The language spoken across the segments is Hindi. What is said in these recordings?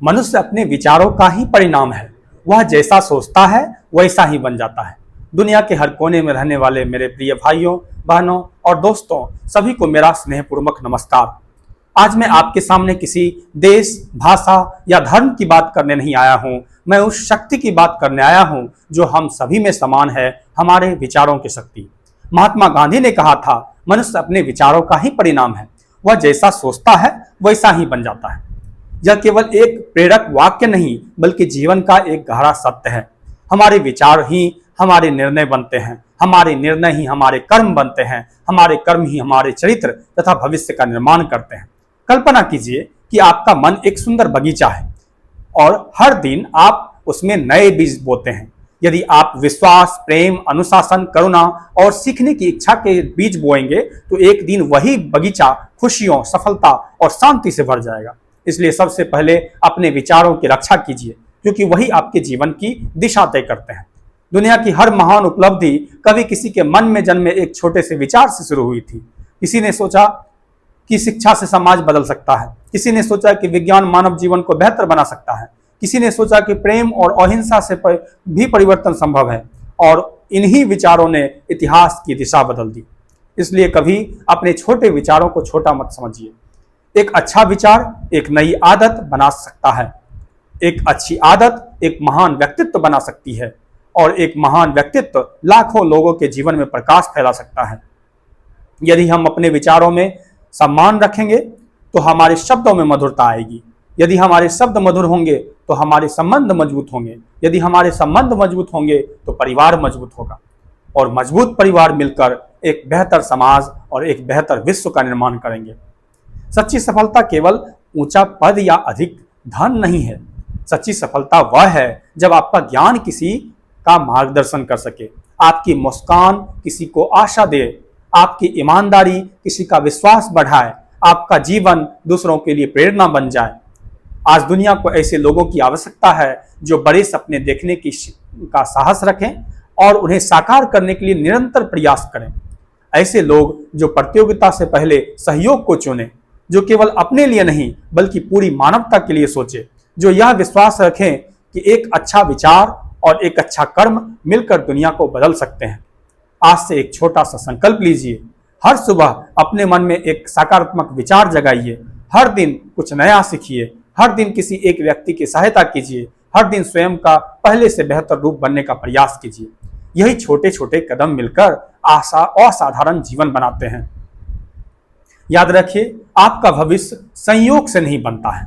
मनुष्य अपने विचारों का ही परिणाम है। वह जैसा सोचता है वैसा ही बन जाता है। दुनिया के हर कोने में रहने वाले मेरे प्रिय भाइयों, बहनों और दोस्तों, सभी को मेरा स्नेहपूर्वक नमस्कार। आज मैं आपके सामने किसी देश, भाषा या धर्म की बात करने नहीं आया हूं। मैं उस शक्ति की बात करने आया हूं जो हम सभी में समान है, हमारे विचारों की शक्ति। महात्मा गांधी ने कहा था, मनुष्य अपने विचारों का ही परिणाम है। वह जैसा सोचता है वैसा ही बन जाता है। यह केवल एक प्रेरक वाक्य नहीं, बल्कि जीवन का एक गहरा सत्य है। हमारे विचार ही हमारे निर्णय बनते हैं, हमारे निर्णय ही हमारे कर्म बनते हैं, हमारे कर्म ही हमारे चरित्र तथा भविष्य का निर्माण करते हैं। कल्पना कीजिए कि आपका मन एक सुंदर बगीचा है और हर दिन आप उसमें नए बीज बोते हैं। यदि आप विश्वास, प्रेम, अनुशासन, करुणा और सीखने की इच्छा के बीज बोएंगे तो एक दिन वही बगीचा खुशियों, सफलता और शांति से भर जाएगा। इसलिए सबसे पहले अपने विचारों की रक्षा कीजिए, क्योंकि वही आपके जीवन की दिशा तय करते हैं। दुनिया की हर महान उपलब्धि कभी किसी के मन में जन्मे एक छोटे से विचार से शुरू हुई थी। किसी ने सोचा कि शिक्षा से समाज बदल सकता है, किसी ने सोचा कि विज्ञान मानव जीवन को बेहतर बना सकता है, किसी ने सोचा कि प्रेम और अहिंसा से भी परिवर्तन संभव है, और इन्हीं विचारों ने इतिहास की दिशा बदल दी। इसलिए कभी अपने छोटे विचारों को छोटा मत समझिए। एक अच्छा विचार एक नई आदत बना सकता है। एक अच्छी आदत एक महान व्यक्तित्व बना सकती है, और एक महान व्यक्तित्व लाखों लोगों के जीवन में प्रकाश फैला सकता है। यदि हम अपने विचारों में सम्मान रखेंगे तो हमारे शब्दों में मधुरता आएगी। यदि हमारे शब्द मधुर होंगे तो हमारे संबंध मजबूत होंगे। यदि हमारे संबंध मजबूत होंगे तो परिवार मजबूत होगा, और मजबूत परिवार मिलकर एक बेहतर समाज और एक बेहतर विश्व का निर्माण करेंगे। सच्ची सफलता केवल ऊंचा पद या अधिक धन नहीं है। सच्ची सफलता वह है जब आपका ज्ञान किसी का मार्गदर्शन कर सके, आपकी मुस्कान किसी को आशा दे, आपकी ईमानदारी किसी का विश्वास बढ़ाए, आपका जीवन दूसरों के लिए प्रेरणा बन जाए। आज दुनिया को ऐसे लोगों की आवश्यकता है जो बड़े सपने देखने का साहस रखें और उन्हें साकार करने के लिए निरंतर प्रयास करें। ऐसे लोग जो प्रतियोगिता से पहले सहयोग को चुनें, जो केवल अपने लिए नहीं बल्कि पूरी मानवता के लिए सोचे, जो यह विश्वास रखें कि एक अच्छा विचार और एक अच्छा कर्म मिलकर दुनिया को बदल सकते हैं। आज से एक छोटा सा संकल्प लीजिए। हर सुबह अपने मन में एक सकारात्मक विचार जगाइए। हर दिन कुछ नया सीखिए। हर दिन किसी एक व्यक्ति की सहायता कीजिए। हर दिन स्वयं का पहले से बेहतर रूप बनने का प्रयास कीजिए। यही छोटे छोटे कदम मिलकर असाधारण जीवन बनाते हैं। याद रखिए, आपका भविष्य संयोग से नहीं बनता है,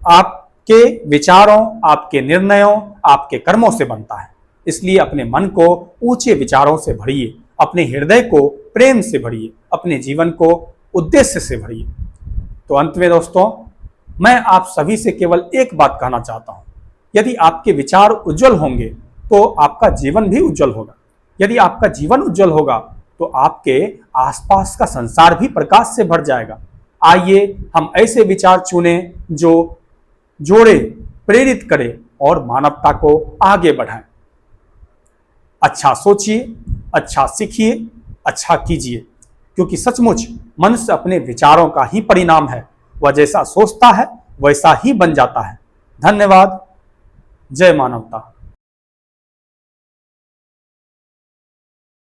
आपके विचारों, आपके निर्णयों, आपके कर्मों से बनता है। इसलिए अपने मन को ऊंचे विचारों से भरिए, अपने हृदय को प्रेम से भरिए, अपने जीवन को उद्देश्य से भरिए। तो अंत में दोस्तों, मैं आप सभी से केवल एक बात कहना चाहता हूं। यदि आपके विचार उज्जवल होंगे तो आपका जीवन भी उज्जवल होगा। यदि आपका जीवन उज्जवल होगा तो आपके आसपास का संसार भी प्रकाश से भर जाएगा। आइए हम ऐसे विचार चुनें जो जोड़े, प्रेरित करे और मानवता को आगे बढ़ाएं। अच्छा सोचिए, अच्छा सीखिए, अच्छा कीजिए, क्योंकि सचमुच मनुष्य अपने विचारों का ही परिणाम है। वह जैसा सोचता है वैसा ही बन जाता है। धन्यवाद। जय मानवता।